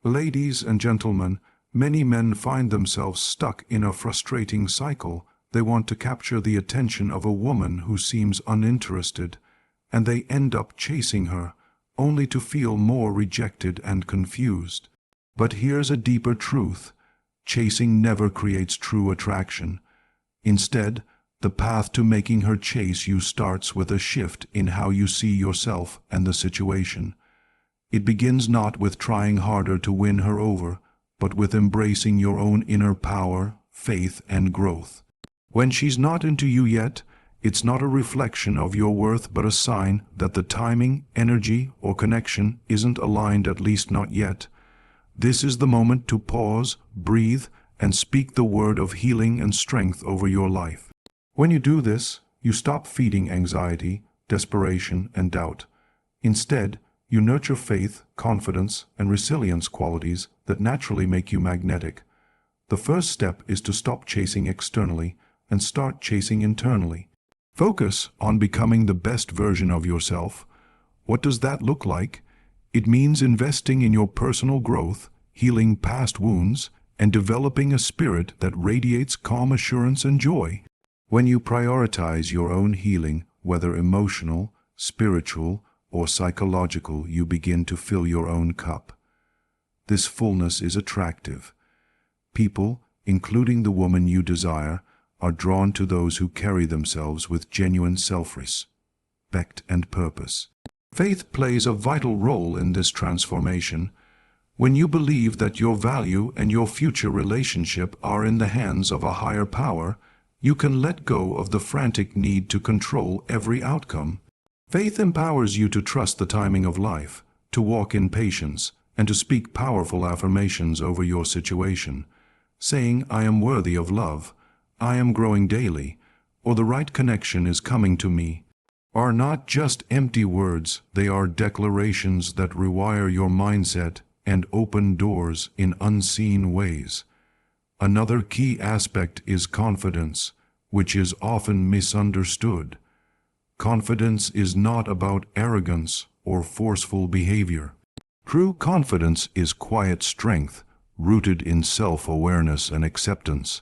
Ladies and gentlemen, many men find themselves stuck in a frustrating cycle. They want to capture the attention of a woman who seems uninterested, and they end up chasing her, only to feel more rejected and confused. But here's a deeper truth. Chasing never creates true attraction. Instead, the path to making her chase you starts with a shift in how you see yourself and the situation. It begins not with trying harder to win her over, but with embracing your own inner power, faith, and growth. When she's not into you yet, it's not a reflection of your worth but a sign that the timing, energy, or connection isn't aligned, at least not yet. This is the moment to pause, breathe, and speak the word of healing and strength over your life. When you do this, you stop feeding anxiety, desperation, and doubt. Instead, you nurture faith, confidence, and resilience, qualities that naturally make you magnetic. The first step is to stop chasing externally and start chasing internally. Focus on becoming the best version of yourself. What does that look like? It means investing in your personal growth, healing past wounds, and developing a spirit that radiates calm assurance and joy. When you prioritize your own healing, whether emotional, spiritual, or psychological, you begin to fill your own cup. This fullness is attractive. People, including the woman you desire, are drawn to those who carry themselves with genuine self-respect and purpose. Faith plays a vital role in this transformation. When you believe that your value and your future relationship are in the hands of a higher power, you can let go of the frantic need to control every outcome. Faith empowers you to trust the timing of life, to walk in patience, and to speak powerful affirmations over your situation, saying, "I am worthy of love," "I am growing daily," or "the right connection is coming to me," are not just empty words. They are declarations that rewire your mindset and open doors in unseen ways. Another key aspect is confidence, which is often misunderstood. Confidence is not about arrogance or forceful behavior. True confidence is quiet strength, rooted in self-awareness and acceptance.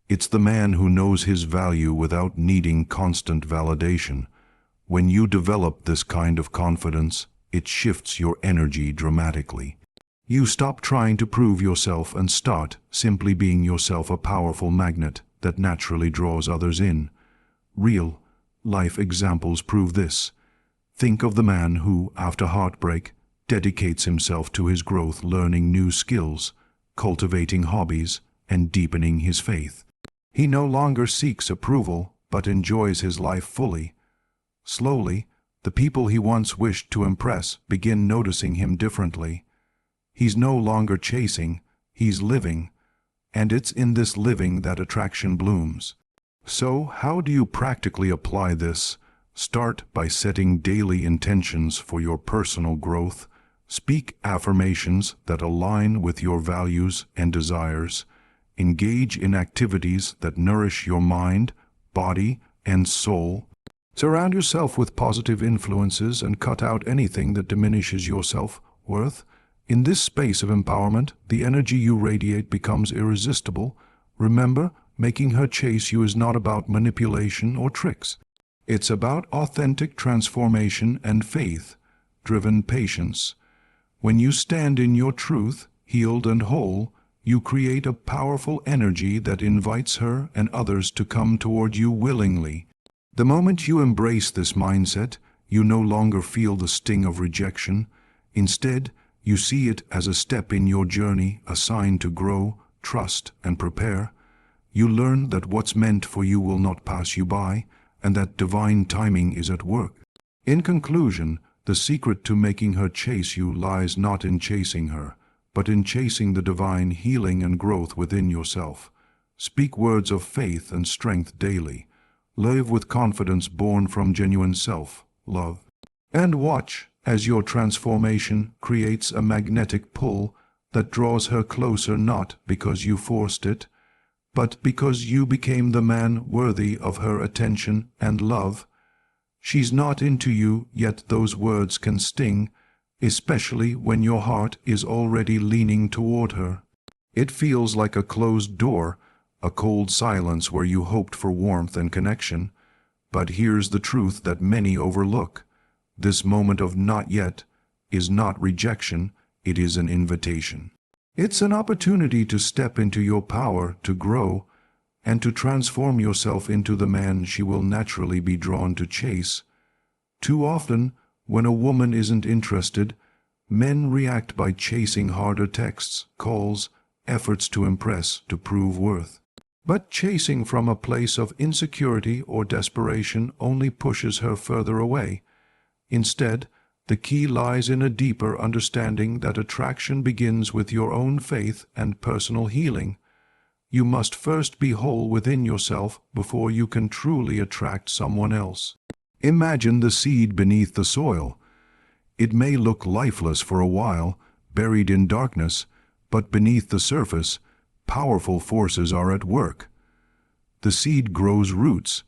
It's the man who knows his value without needing constant validation. When you develop this kind of confidence, it shifts your energy dramatically. You stop trying to prove yourself and start simply being yourself, a powerful magnet that naturally draws others in. Real life examples prove this. Think of the man who, after heartbreak, dedicates himself to his growth, learning new skills, cultivating hobbies, and deepening his faith. He no longer seeks approval, but enjoys his life fully. Slowly, the people he once wished to impress begin noticing him differently. He's no longer chasing, he's living, and it's in this living that attraction blooms. So, how do you practically apply this? Start by setting daily intentions for your personal growth. Speak affirmations that align with your values and desires. Engage in activities that nourish your mind, body, and soul. Surround yourself with positive influences and cut out anything that diminishes your self-worth. In this space of empowerment, the energy you radiate becomes irresistible. Remember, making her chase you is not about manipulation or tricks. It's about authentic transformation and faith-driven patience. When you stand in your truth, healed and whole, you create a powerful energy that invites her and others to come toward you willingly. The moment you embrace this mindset, you no longer feel the sting of rejection. Instead, you see it as a step in your journey, a sign to grow, trust, and prepare. You learn that what's meant for you will not pass you by, and that divine timing is at work. In conclusion, the secret to making her chase you lies not in chasing her, but in chasing the divine healing and growth within yourself. Speak words of faith and strength daily. Live with confidence born from genuine self-love. And watch as your transformation creates a magnetic pull that draws her closer, not because you forced it, but because you became the man worthy of her attention and love. She's not into you, yet those words can sting. especially when your heart is already leaning toward her. It feels like a closed door, a cold silence where you hoped for warmth and connection. But here's the truth that many overlook. This moment of not yet is not rejection, it is an invitation. It's an opportunity to step into your power, to grow, and to transform yourself into the man she will naturally be drawn to chase. Too often, when a woman isn't interested, men react by chasing harder texts, calls, efforts to impress, to prove worth. But chasing from a place of insecurity or desperation only pushes her further away. Instead, the key lies in a deeper understanding that attraction begins with your own faith and personal healing. You must first be whole within yourself before you can truly attract someone else. Imagine the seed beneath the soil. It may look lifeless for a while, buried in darkness, but beneath the surface, powerful forces are at work. The seed grows roots,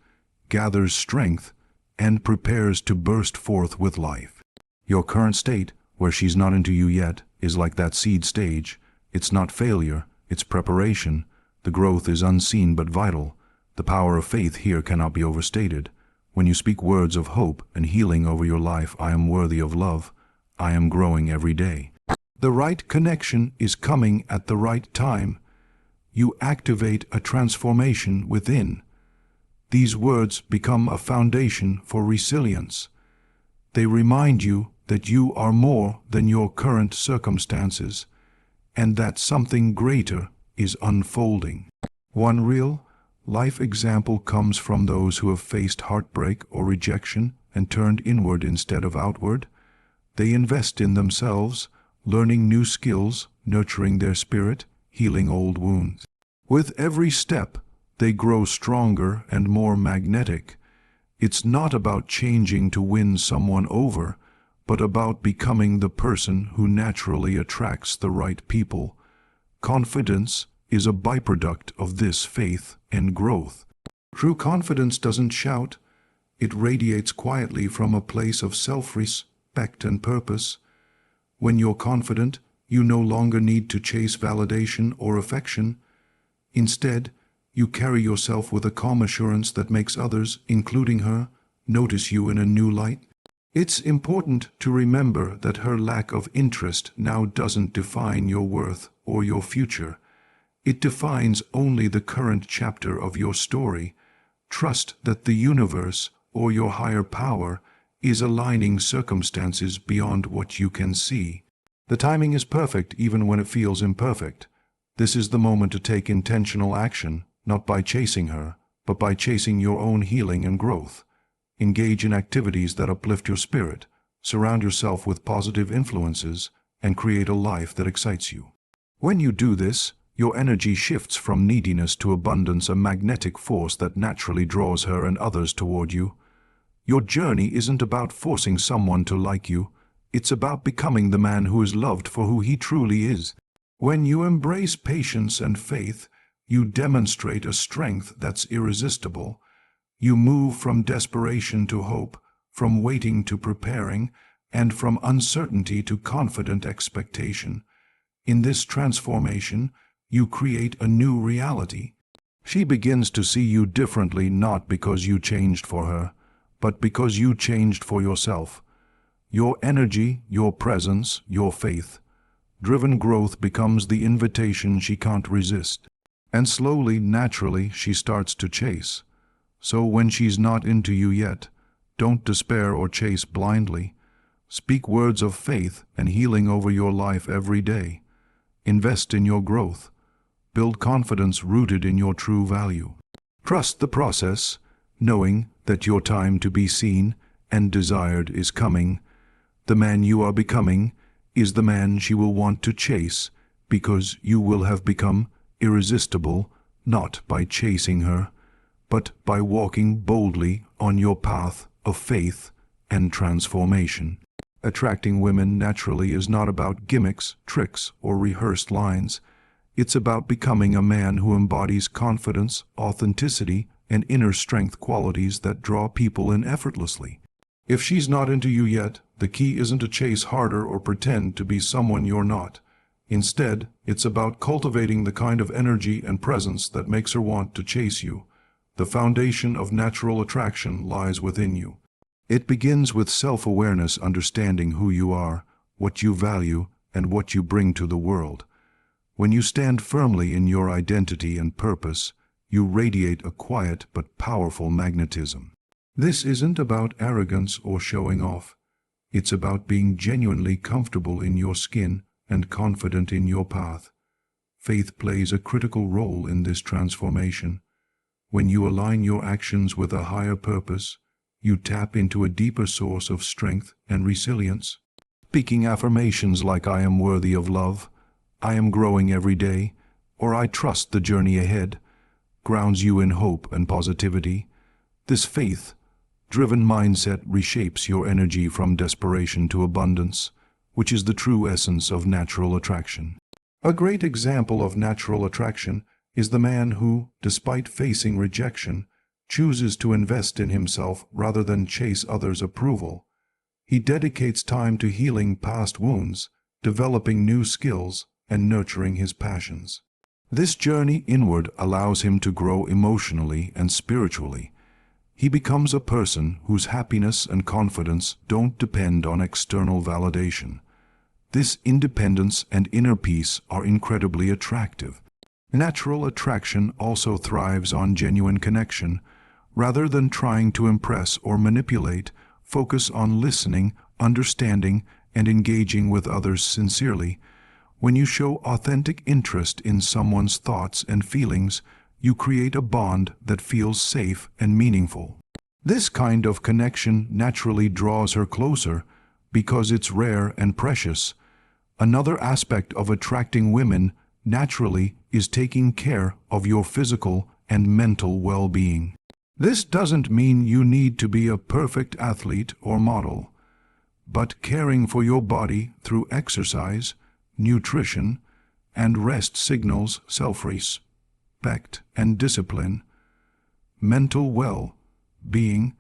gathers strength, and prepares to burst forth with life. Your current state, where she's not into you yet, is like that seed stage. It's not failure, it's preparation. The growth is unseen but vital. The power of faith here cannot be overstated. When you speak words of hope and healing over your life, I am worthy of love, I am growing every day. The right connection is coming at the right time. You activate a transformation within. These words become a foundation for resilience. They remind you that you are more than your current circumstances, and that something greater is unfolding. One real life example comes from those who have faced heartbreak or rejection and turned inward instead of outward. They invest in themselves, learning new skills, nurturing their spirit, healing old wounds. With every step, they grow stronger and more magnetic. It's not about changing to win someone over, but about becoming the person who naturally attracts the right people. Confidence is a byproduct of this faith and growth. True confidence doesn't shout. It radiates quietly from a place of self-respect and purpose. When you're confident, you no longer need to chase validation or affection. Instead, you carry yourself with a calm assurance that makes others, including her, notice you in a new light. It's important to remember that her lack of interest now doesn't define your worth or your future. It defines only the current chapter of your story. Trust that the universe, or your higher power, is aligning circumstances beyond what you can see. The timing is perfect even when it feels imperfect. This is the moment to take intentional action, not by chasing her, but by chasing your own healing and growth. Engage in activities that uplift your spirit, surround yourself with positive influences, and create a life that excites you. When you do this, your energy shifts from neediness to abundance, a magnetic force that naturally draws her and others toward you. Your journey isn't about forcing someone to like you, it's about becoming the man who is loved for who he truly is. When you embrace patience and faith, you demonstrate a strength that's irresistible. You move from desperation to hope, from waiting to preparing, and from uncertainty to confident expectation. In this transformation, you create a new reality. She begins to see you differently, not because you changed for her, but because you changed for yourself. Your energy, your presence, your faith-driven growth becomes the invitation she can't resist. And slowly, naturally, she starts to chase. So when she's not into you yet, don't despair or chase blindly. Speak words of faith and healing over your life every day. Invest in your growth. Build confidence rooted in your true value. Trust the process, knowing that your time to be seen and desired is coming. The man you are becoming is the man she will want to chase, because you will have become irresistible, not by chasing her, but by walking boldly on your path of faith and transformation. Attracting women naturally is not about gimmicks, tricks, or rehearsed lines. It's about becoming a man who embodies confidence, authenticity, and inner strength, qualities that draw people in effortlessly. If she's not into you yet, the key isn't to chase harder or pretend to be someone you're not. Instead, it's about cultivating the kind of energy and presence that makes her want to chase you. The foundation of natural attraction lies within you. It begins with self-awareness, understanding who you are, what you value, and what you bring to the world. When you stand firmly in your identity and purpose, you radiate a quiet but powerful magnetism. This isn't about arrogance or showing off. It's about being genuinely comfortable in your skin and confident in your path. Faith plays a critical role in this transformation. When you align your actions with a higher purpose, you tap into a deeper source of strength and resilience. Speaking affirmations like "I am worthy of love," "I am growing every day," or "I trust the journey ahead," grounds you in hope and positivity. This faith-driven mindset reshapes your energy from desperation to abundance, which is the true essence of natural attraction. A great example of natural attraction is the man who, despite facing rejection, chooses to invest in himself rather than chase others' approval. He dedicates time to healing past wounds, developing new skills, and nurturing his passions. This journey inward allows him to grow emotionally and spiritually. He becomes a person whose happiness and confidence don't depend on external validation. This independence and inner peace are incredibly attractive. Natural attraction also thrives on genuine connection. Rather than trying to impress or manipulate, focus on listening, understanding, and engaging with others sincerely. When you show authentic interest in someone's thoughts and feelings, you create a bond that feels safe and meaningful. This kind of connection naturally draws her closer because it's rare and precious. Another aspect of attracting women naturally is taking care of your physical and mental well-being. This doesn't mean you need to be a perfect athlete or model, but caring for your body through exercise, nutrition, and rest signals self-respect and discipline. Mental well-being,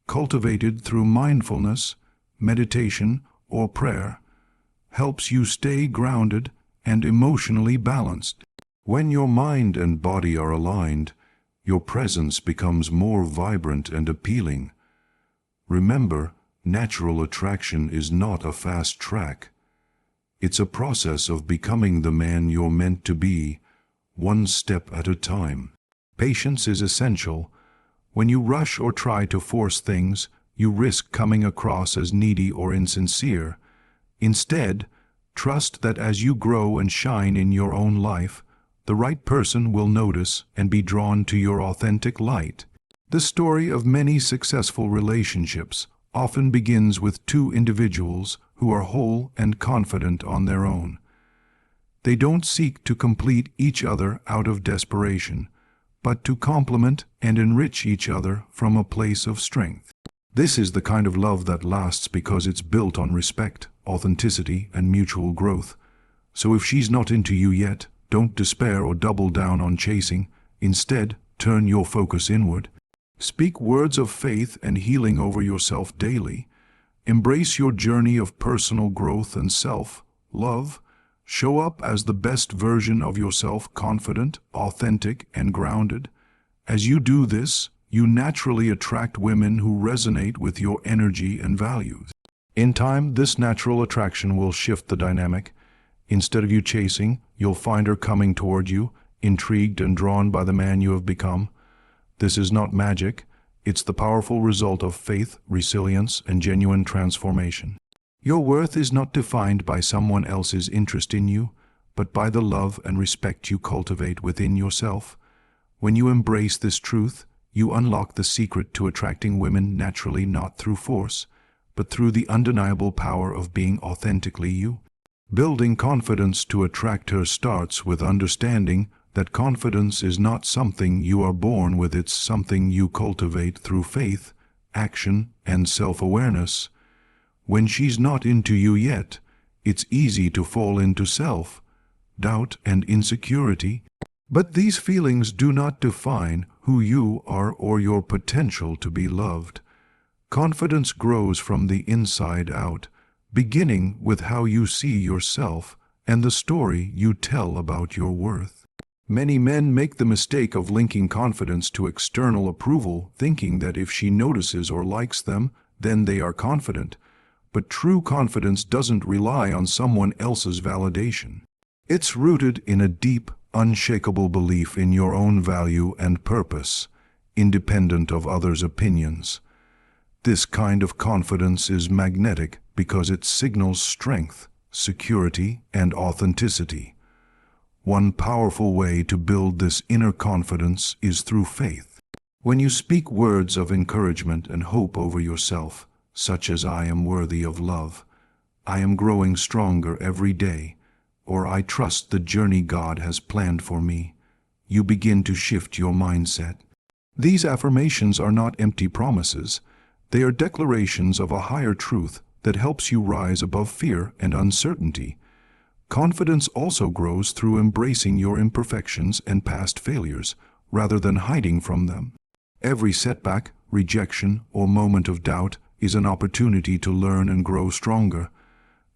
cultivated through mindfulness, meditation, or prayer, helps you stay grounded and emotionally balanced. When your mind and body are aligned, your presence becomes more vibrant and appealing. Remember, natural attraction is not a fast track. It's a process of becoming the man you're meant to be, one step at a time. Patience is essential. When you rush or try to force things, you risk coming across as needy or insincere. Instead, trust that as you grow and shine in your own life, the right person will notice and be drawn to your authentic light. The story of many successful relationships often begins with two individuals who are whole and confident on their own. They don't seek to complete each other out of desperation, but to complement and enrich each other from a place of strength. This is the kind of love that lasts because it's built on respect, authenticity, and mutual growth. So if she's not into you yet, don't despair or double down on chasing. Instead, turn your focus inward. Speak words of faith and healing over yourself daily. Embrace your journey of personal growth and self-love. Show up as the best version of yourself, confident, authentic, and grounded. As you do this, you naturally attract women who resonate with your energy and values. In time, this natural attraction will shift the dynamic. Instead of you chasing, you'll find her coming toward you, intrigued and drawn by the man you have become. This is not magic. It's the powerful result of faith, resilience, and genuine transformation. Your worth is not defined by someone else's interest in you, but by the love and respect you cultivate within yourself. When you embrace this truth, you unlock the secret to attracting women naturally, not through force, but through the undeniable power of being authentically you. Building confidence to attract her starts with understanding that confidence is not something you are born with, it's something you cultivate through faith, action, and self-awareness. When she's not into you yet, it's easy to fall into self-doubt and insecurity. But these feelings do not define who you are or your potential to be loved. Confidence grows from the inside out, beginning with how you see yourself and the story you tell about your worth. Many men make the mistake of linking confidence to external approval, thinking that if she notices or likes them, then they are confident. But true confidence doesn't rely on someone else's validation. It's rooted in a deep, unshakable belief in your own value and purpose, independent of others' opinions. This kind of confidence is magnetic because it signals strength, security, and authenticity. One powerful way to build this inner confidence is through faith. When you speak words of encouragement and hope over yourself, such as "I am worthy of love," "I am growing stronger every day," or "I trust the journey God has planned for me," you begin to shift your mindset. These affirmations are not empty promises. They are declarations of a higher truth that helps you rise above fear and uncertainty. Confidence also grows through embracing your imperfections and past failures, rather than hiding from them. Every setback, rejection, or moment of doubt is an opportunity to learn and grow stronger.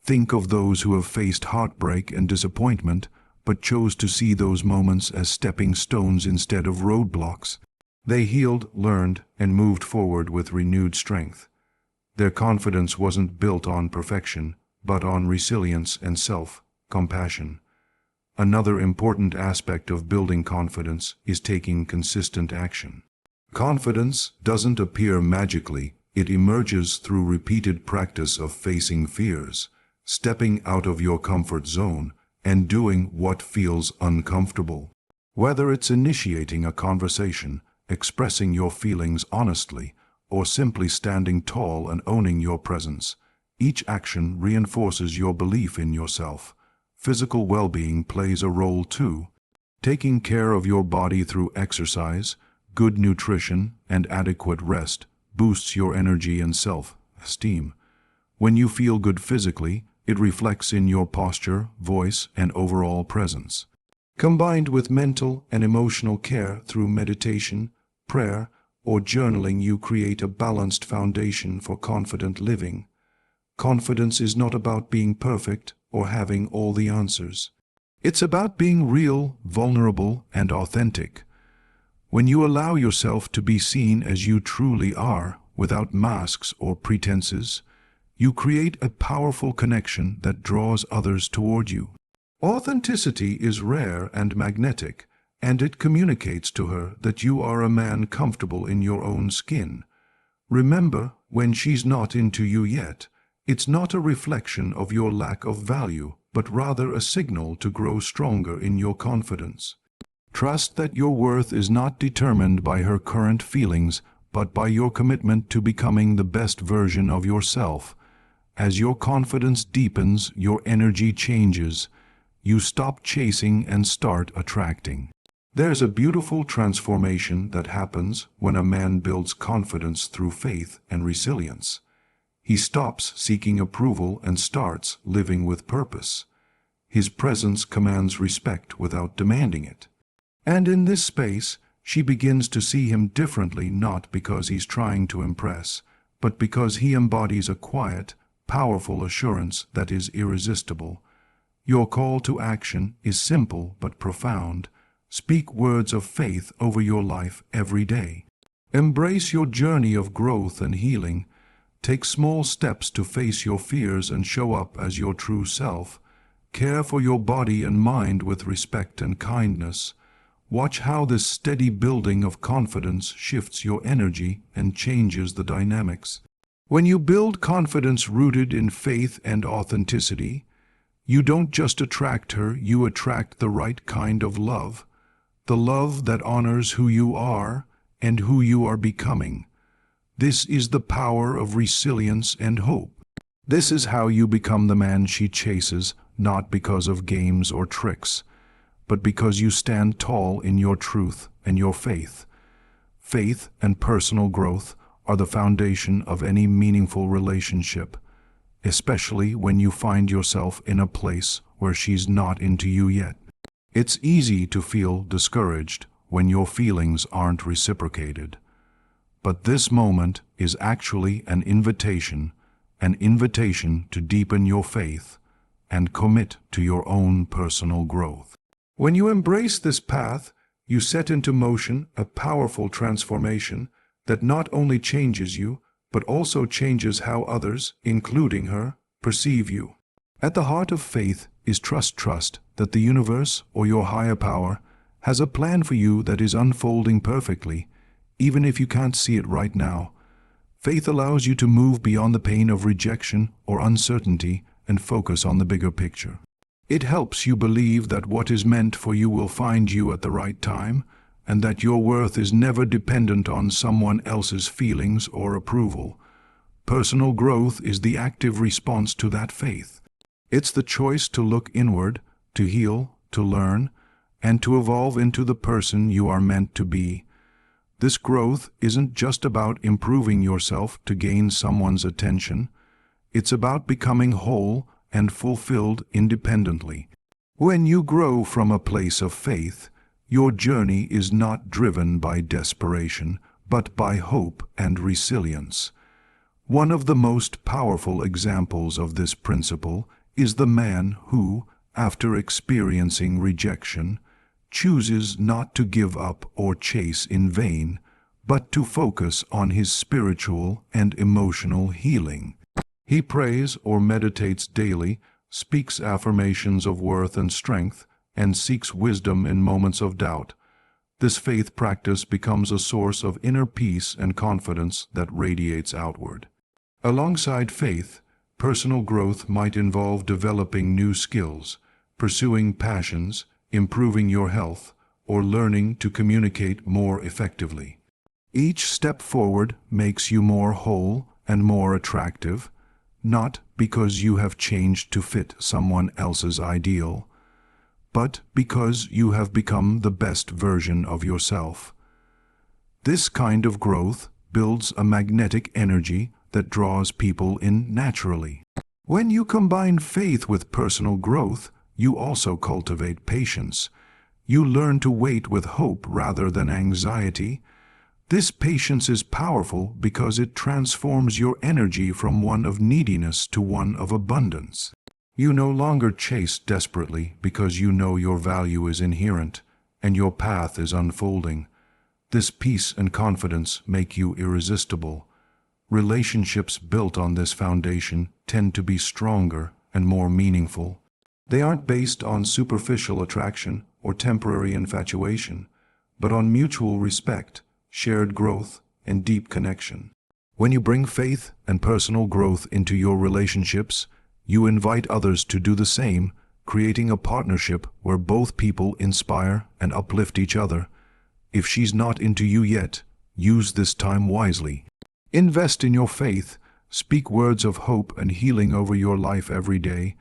Think of those who have faced heartbreak and disappointment, but chose to see those moments as stepping stones instead of roadblocks. They healed, learned, and moved forward with renewed strength. Their confidence wasn't built on perfection, but on resilience and self-compassion. Another important aspect of building confidence is taking consistent action. Confidence doesn't appear magically. It emerges through repeated practice of facing fears, stepping out of your comfort zone, and doing what feels uncomfortable. Whether it's initiating a conversation, expressing your feelings honestly, or simply standing tall and owning your presence, each action reinforces your belief in yourself. Physical well-being plays a role too. Taking care of your body through exercise, good nutrition, and adequate rest boosts your energy and self-esteem. When you feel good physically, it reflects in your posture, voice, and overall presence. Combined with mental and emotional care through meditation, prayer, or journaling, you create a balanced foundation for confident living. Confidence is not about being perfect or having all the answers. It's about being real, vulnerable, and authentic. When you allow yourself to be seen as you truly are, without masks or pretenses, you create a powerful connection that draws others toward you. Authenticity is rare and magnetic, and it communicates to her that you are a man comfortable in your own skin. Remember, when she's not into you yet, it's not a reflection of your lack of value, but rather a signal to grow stronger in your confidence. Trust that your worth is not determined by her current feelings, but by your commitment to becoming the best version of yourself. As your confidence deepens, your energy changes. You stop chasing and start attracting. There's a beautiful transformation that happens when a man builds confidence through faith and resilience. He stops seeking approval and starts living with purpose. His presence commands respect without demanding it. And in this space, she begins to see him differently, not because he's trying to impress, but because he embodies a quiet, powerful assurance that is irresistible. Your call to action is simple but profound. Speak words of faith over your life every day. Embrace your journey of growth and healing. Take small steps to face your fears and show up as your true self. Care for your body and mind with respect and kindness. Watch how this steady building of confidence shifts your energy and changes the dynamics. When you build confidence rooted in faith and authenticity, you don't just attract her, you attract the right kind of love. The love that honors who you are and who you are becoming. This is the power of resilience and hope. This is how you become the man she chases, not because of games or tricks, but because you stand tall in your truth and your faith. Faith and personal growth are the foundation of any meaningful relationship, especially when you find yourself in a place where she's not into you yet. It's easy to feel discouraged when your feelings aren't reciprocated. But this moment is actually an invitation to deepen your faith and commit to your own personal growth. When you embrace this path, you set into motion a powerful transformation that not only changes you, but also changes how others, including her, perceive you. At the heart of faith is trust that the universe or your higher power has a plan for you that is unfolding perfectly, even if you can't see it right now. Faith allows you to move beyond the pain of rejection or uncertainty and focus on the bigger picture. It helps you believe that what is meant for you will find you at the right time, and that your worth is never dependent on someone else's feelings or approval. Personal growth is the active response to that faith. It's the choice to look inward, to heal, to learn, and to evolve into the person you are meant to be. This growth isn't just about improving yourself to gain someone's attention. It's about becoming whole and fulfilled independently. When you grow from a place of faith, your journey is not driven by desperation, but by hope and resilience. One of the most powerful examples of this principle is the man who, after experiencing rejection, chooses not to give up or chase in vain, but to focus on his spiritual and emotional healing. He prays or meditates daily, speaks affirmations of worth and strength, and seeks wisdom in moments of doubt. This faith practice becomes a source of inner peace and confidence that radiates outward. Alongside faith, personal growth might involve developing new skills, pursuing passions, improving your health, or learning to communicate more effectively. Each step forward makes you more whole and more attractive, not because you have changed to fit someone else's ideal, but because you have become the best version of yourself. This kind of growth builds a magnetic energy that draws people in naturally. When you combine faith with personal growth, you also cultivate patience. You learn to wait with hope rather than anxiety. This patience is powerful because it transforms your energy from one of neediness to one of abundance. You no longer chase desperately because you know your value is inherent and your path is unfolding. This peace and confidence make you irresistible. Relationships built on this foundation tend to be stronger and more meaningful. They aren't based on superficial attraction or temporary infatuation, but on mutual respect, shared growth, and deep connection. When you bring faith and personal growth into your relationships, you invite others to do the same, creating a partnership where both people inspire and uplift each other. If she's not into you yet, use this time wisely. Invest in your faith, speak words of hope and healing over your life every day.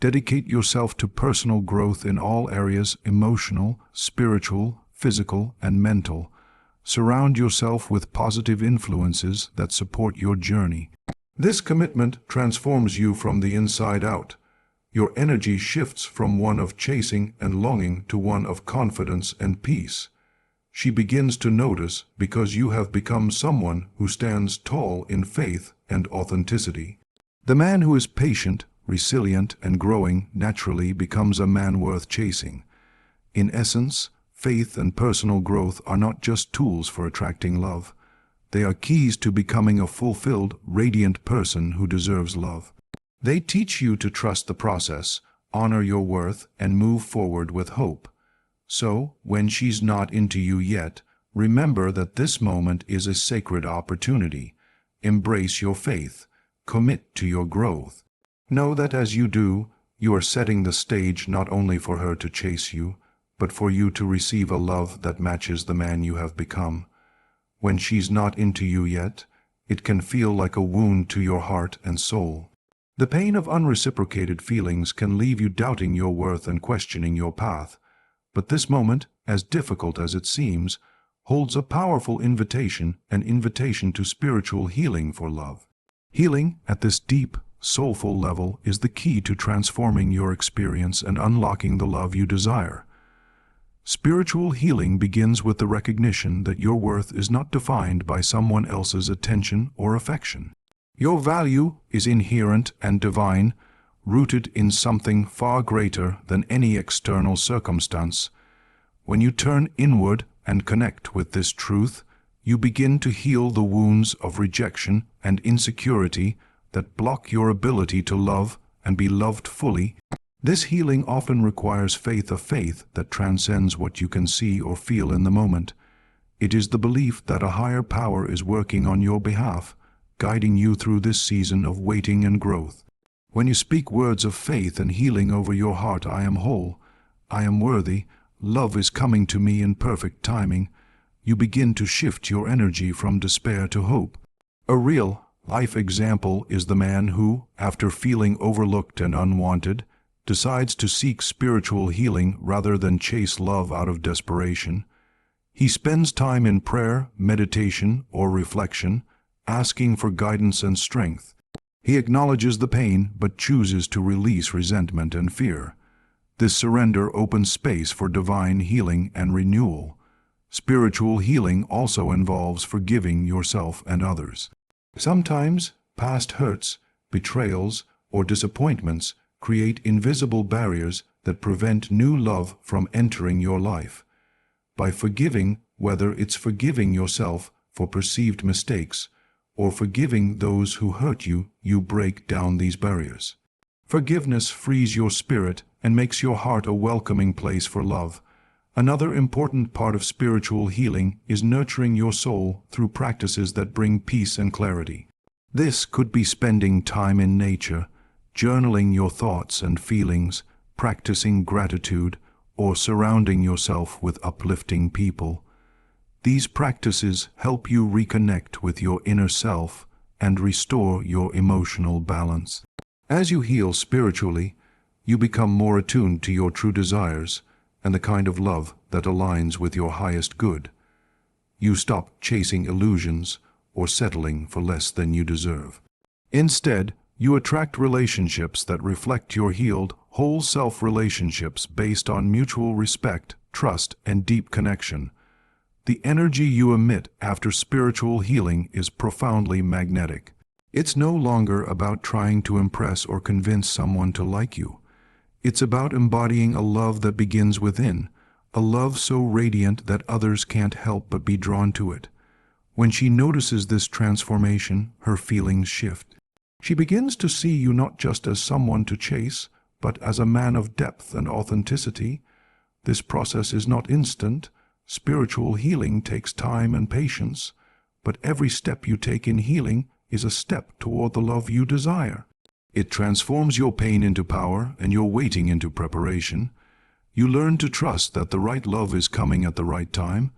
Dedicate yourself to personal growth in all areas: emotional, spiritual, physical, and mental. Surround yourself with positive influences that support your journey. This commitment transforms you from the inside out. Your energy shifts from one of chasing and longing to one of confidence and peace. She begins to notice because you have become someone who stands tall in faith and authenticity. The man who is patient, resilient, and growing naturally becomes a man worth chasing. In essence, faith and personal growth are not just tools for attracting love. They are keys to becoming a fulfilled, radiant person who deserves love. They teach you to trust the process, honor your worth, and move forward with hope. So, when she's not into you yet, remember that this moment is a sacred opportunity. Embrace your faith. Commit to your growth. Know that as you do, you are setting the stage not only for her to chase you, but for you to receive a love that matches the man you have become. When she's not into you yet, it can feel like a wound to your heart and soul. The pain of unreciprocated feelings can leave you doubting your worth and questioning your path. But this moment, as difficult as it seems, holds a powerful invitation, an invitation to spiritual healing for love. Healing at this deep, soulful level is the key to transforming your experience and unlocking the love you desire. Spiritual healing begins with the recognition that your worth is not defined by someone else's attention or affection. Your value is inherent and divine, rooted in something far greater than any external circumstance. When you turn inward and connect with this truth, you begin to heal the wounds of rejection and insecurity that block your ability to love and be loved fully. This healing often requires a faith that transcends what you can see or feel in the moment. It is the belief that a higher power is working on your behalf, guiding you through this season of waiting and growth. When you speak words of faith and healing over your heart, I am whole, I am worthy, love is coming to me in perfect timing, you begin to shift your energy from despair to hope. A real life example is the man who, after feeling overlooked and unwanted, decides to seek spiritual healing rather than chase love out of desperation. He spends time in prayer, meditation, or reflection, asking for guidance and strength. He acknowledges the pain but chooses to release resentment and fear. This surrender opens space for divine healing and renewal. Spiritual healing also involves forgiving yourself and others. Sometimes, past hurts, betrayals, or disappointments create invisible barriers that prevent new love from entering your life. By forgiving, whether it's forgiving yourself for perceived mistakes or forgiving those who hurt you, you break down these barriers. Forgiveness frees your spirit and makes your heart a welcoming place for love. Another important part of spiritual healing is nurturing your soul through practices that bring peace and clarity. This could be spending time in nature, journaling your thoughts and feelings, practicing gratitude, or surrounding yourself with uplifting people. These practices help you reconnect with your inner self and restore your emotional balance. As you heal spiritually, you become more attuned to your true desires and the kind of love that aligns with your highest good. You stop chasing illusions or settling for less than you deserve. Instead, you attract relationships that reflect your healed, whole self, relationships based on mutual respect, trust, and deep connection. The energy you emit after spiritual healing is profoundly magnetic. It's no longer about trying to impress or convince someone to like you. It's about embodying a love that begins within, a love so radiant that others can't help but be drawn to it. When she notices this transformation, her feelings shift. She begins to see you not just as someone to chase, but as a man of depth and authenticity. This process is not instant. Spiritual healing takes time and patience, but every step you take in healing is a step toward the love you desire. It transforms your pain into power and your waiting into preparation. You learn to trust that the right love is coming at the right time,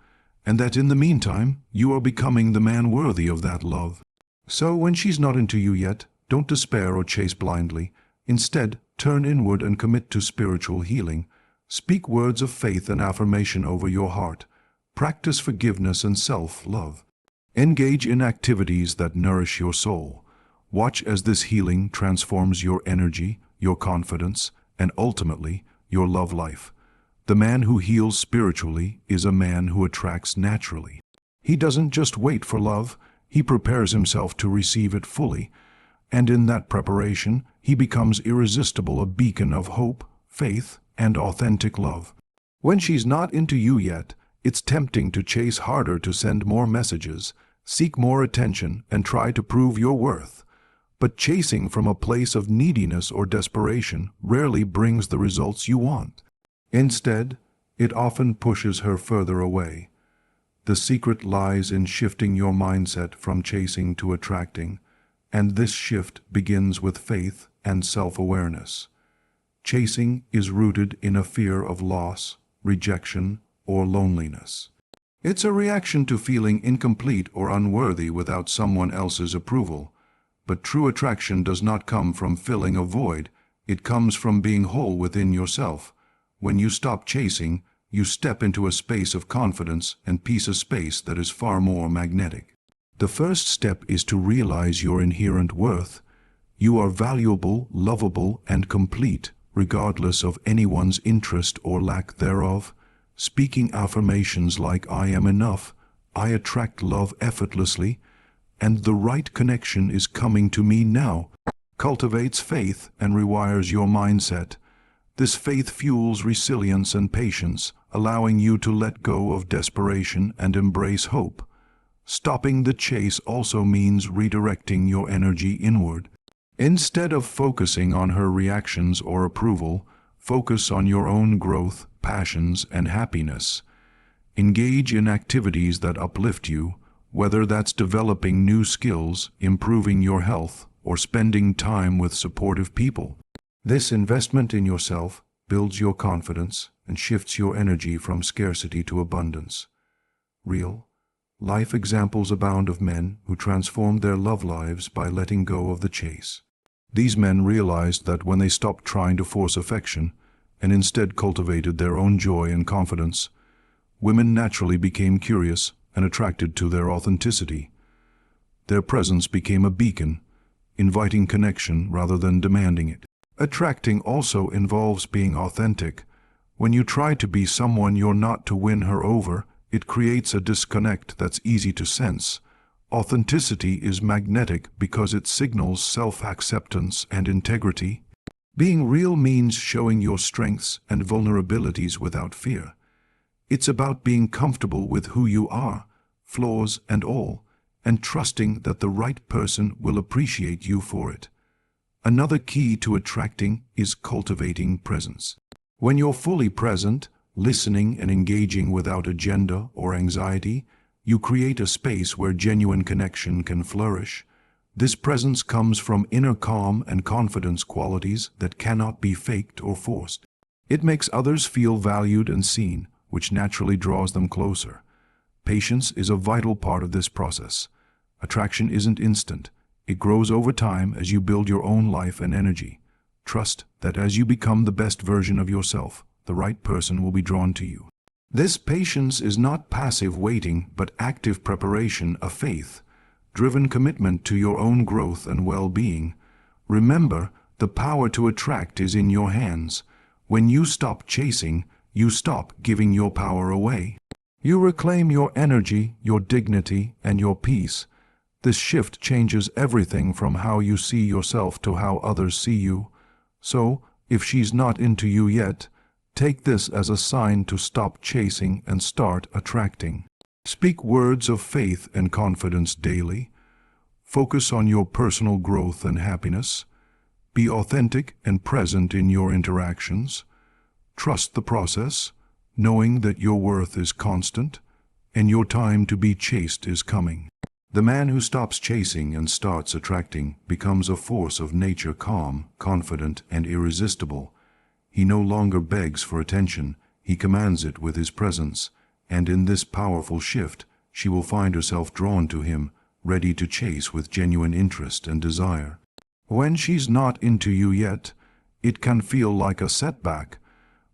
and that in the meantime, you are becoming the man worthy of that love. So when she's not into you yet, don't despair or chase blindly. Instead, turn inward and commit to spiritual healing. Speak words of faith and affirmation over your heart. Practice forgiveness and self-love. Engage in activities that nourish your soul. Watch as this healing transforms your energy, your confidence, and ultimately, your love life. The man who heals spiritually is a man who attracts naturally. He doesn't just wait for love, he prepares himself to receive it fully. And in that preparation, he becomes irresistible, a beacon of hope, faith, and authentic love. When she's not into you yet, it's tempting to chase harder, to send more messages, seek more attention, and try to prove your worth. But chasing from a place of neediness or desperation rarely brings the results you want. Instead, it often pushes her further away. The secret lies in shifting your mindset from chasing to attracting, and this shift begins with faith and self-awareness. Chasing is rooted in a fear of loss, rejection, or loneliness. It's a reaction to feeling incomplete or unworthy without someone else's approval. But true attraction does not come from filling a void, it comes from being whole within yourself. When you stop chasing, you step into a space of confidence and peace, a space that is far more magnetic. The first step is to realize your inherent worth. You are valuable, lovable, and complete, regardless of anyone's interest or lack thereof. speaking affirmations like "I am enough," "I attract love effortlessly," and "the right connection is coming to me now," cultivates faith and rewires your mindset. This faith fuels resilience and patience, allowing you to let go of desperation and embrace hope. Stopping the chase also means redirecting your energy inward. Instead of focusing on her reactions or approval, focus on your own growth, passions, and happiness. Engage in activities that uplift you, whether that's developing new skills, improving your health, or spending time with supportive people. This investment in yourself builds your confidence and shifts your energy from scarcity to abundance. Real life examples abound of men who transformed their love lives by letting go of the chase. These men realized that when they stopped trying to force affection and instead cultivated their own joy and confidence, women naturally became curious and attracted to their authenticity. Their presence became a beacon, inviting connection rather than demanding it. Attracting also involves being authentic. When you try to be someone you're not to win her over, it creates a disconnect that's easy to sense. Authenticity is magnetic because it signals self-acceptance and integrity. Being real means showing your strengths and vulnerabilities without fear. It's about being comfortable with who you are, flaws and all, and trusting that the right person will appreciate you for it. Another key to attracting is cultivating presence. When you're fully present, listening and engaging without agenda or anxiety, you create a space where genuine connection can flourish. This presence comes from inner calm and confidence qualities that cannot be faked or forced. It makes others feel valued and seen, which naturally draws them closer. Patience is a vital part of this process. Attraction isn't instant. It grows over time as you build your own life and energy. Trust that as you become the best version of yourself, the right person will be drawn to you. This patience is not passive waiting, but active preparation, a faith-driven commitment to your own growth and well-being. Remember, the power to attract is in your hands. When you stop chasing, you stop giving your power away. You reclaim your energy, your dignity, and your peace. This shift changes everything from how you see yourself to how others see you. So, if she's not into you yet, take this as a sign to stop chasing and start attracting. Speak words of faith and confidence daily. Focus on your personal growth and happiness. Be authentic and present in your interactions. Trust the process, knowing that your worth is constant and your time to be chased is coming. The man who stops chasing and starts attracting becomes a force of nature, calm, confident, and irresistible. He no longer begs for attention, he commands it with his presence, and in this powerful shift, she will find herself drawn to him, ready to chase with genuine interest and desire. When she's not into you yet, it can feel like a setback,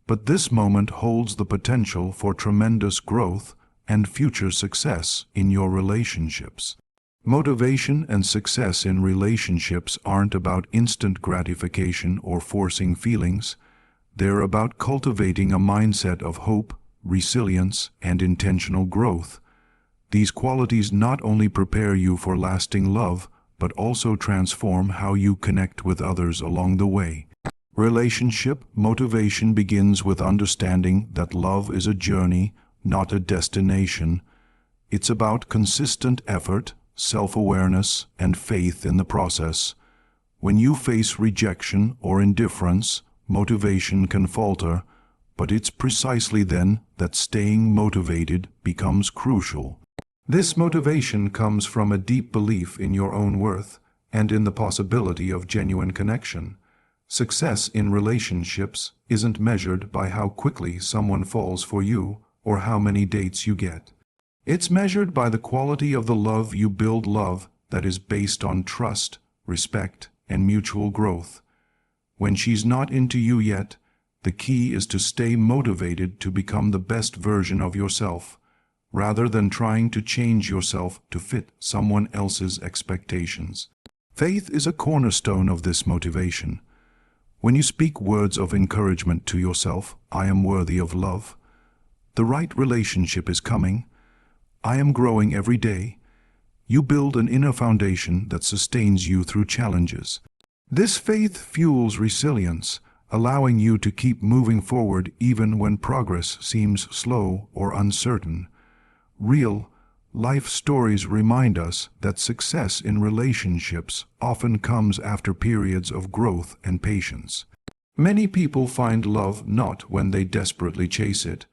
but this moment holds the potential for tremendous growth and future success in your relationships. Motivation and success in relationships aren't about instant gratification or forcing feelings. They're about cultivating a mindset of hope, resilience, and intentional growth. These qualities not only prepare you for lasting love, but also transform how you connect with others along the way. Relationship motivation begins with understanding that love is a journey, not a destination. It's about consistent effort, self-awareness, and faith in the process. When you face rejection or indifference, motivation can falter, but it's precisely then that staying motivated becomes crucial. This motivation comes from a deep belief in your own worth and in the possibility of genuine connection. Success in relationships isn't measured by how quickly someone falls for you or how many dates you get. It's measured by the quality of the love you build, love that is based on trust, respect, and mutual growth. When she's not into you yet, the key is to stay motivated to become the best version of yourself, rather than trying to change yourself to fit someone else's expectations. Faith is a cornerstone of this motivation. When you speak words of encouragement to yourself, "I am worthy of love," The right relationship is coming. I am growing every day. You build an inner foundation that sustains you through challenges. This faith fuels resilience, allowing you to keep moving forward even when progress seems slow or uncertain. Real life stories remind us that success in relationships often comes after periods of growth and patience. Many people find love not when they desperately chase it,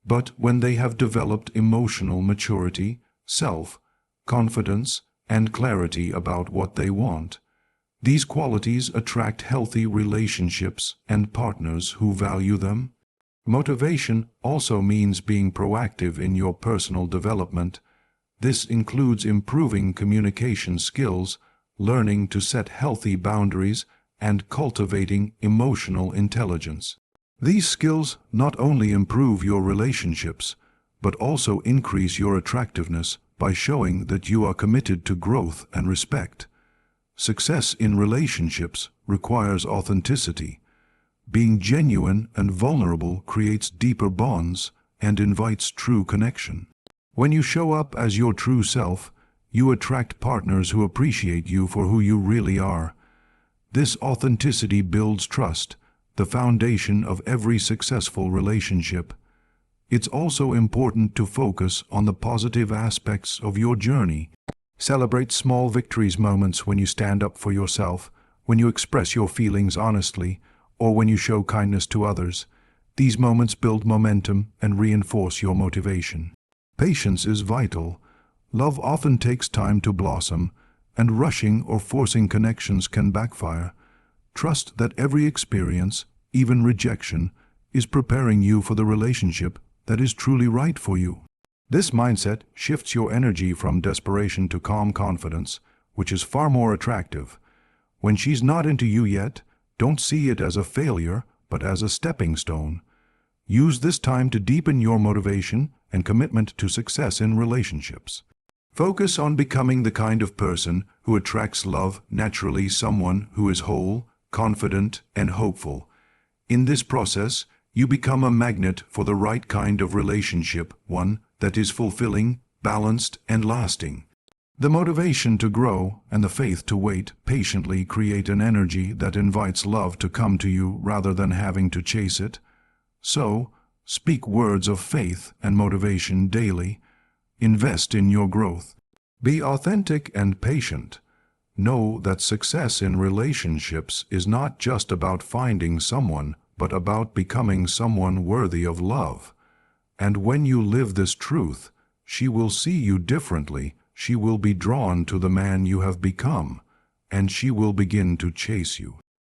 but when they have developed emotional maturity, self-confidence, and clarity about what they want. These qualities attract healthy relationships and partners who value them. Motivation also means being proactive in your personal development. This includes improving communication skills, learning to set healthy boundaries, and cultivating emotional intelligence. These skills not only improve your relationships, but also increase your attractiveness by showing that you are committed to growth and respect. Success in relationships requires authenticity. Being genuine and vulnerable creates deeper bonds and invites true connection. When you show up as your true self, you attract partners who appreciate you for who you really are. This authenticity builds trust, the foundation of every successful relationship. It's also important to focus on the positive aspects of your journey. Celebrate small victories, moments when you stand up for yourself, when you express your feelings honestly, or when you show kindness to others. These moments build momentum and reinforce your motivation. Patience is vital. Love often takes time to blossom, and rushing or forcing connections can backfire. Trust that every experience, even rejection, is preparing you for the relationship that is truly right for you. This mindset shifts your energy from desperation to calm confidence, which is far more attractive. When she's not into you yet, don't see it as a failure, but as a stepping stone. Use this time to deepen your motivation and commitment to success in relationships. Focus on becoming the kind of person who attracts love naturally, someone who is whole, confident, and hopeful. In this process, you become a magnet for the right kind of relationship, one that is fulfilling, balanced, and lasting. The motivation to grow and the faith to wait patiently create an energy that invites love to come to you rather than having to chase it. So, speak words of faith and motivation daily. Invest in your growth. Be authentic and patient. Know that success in relationships is not just about finding someone, but about becoming someone worthy of love. And when you live this truth, she will see you differently. She will be drawn to the man you have become, and she will begin to chase you.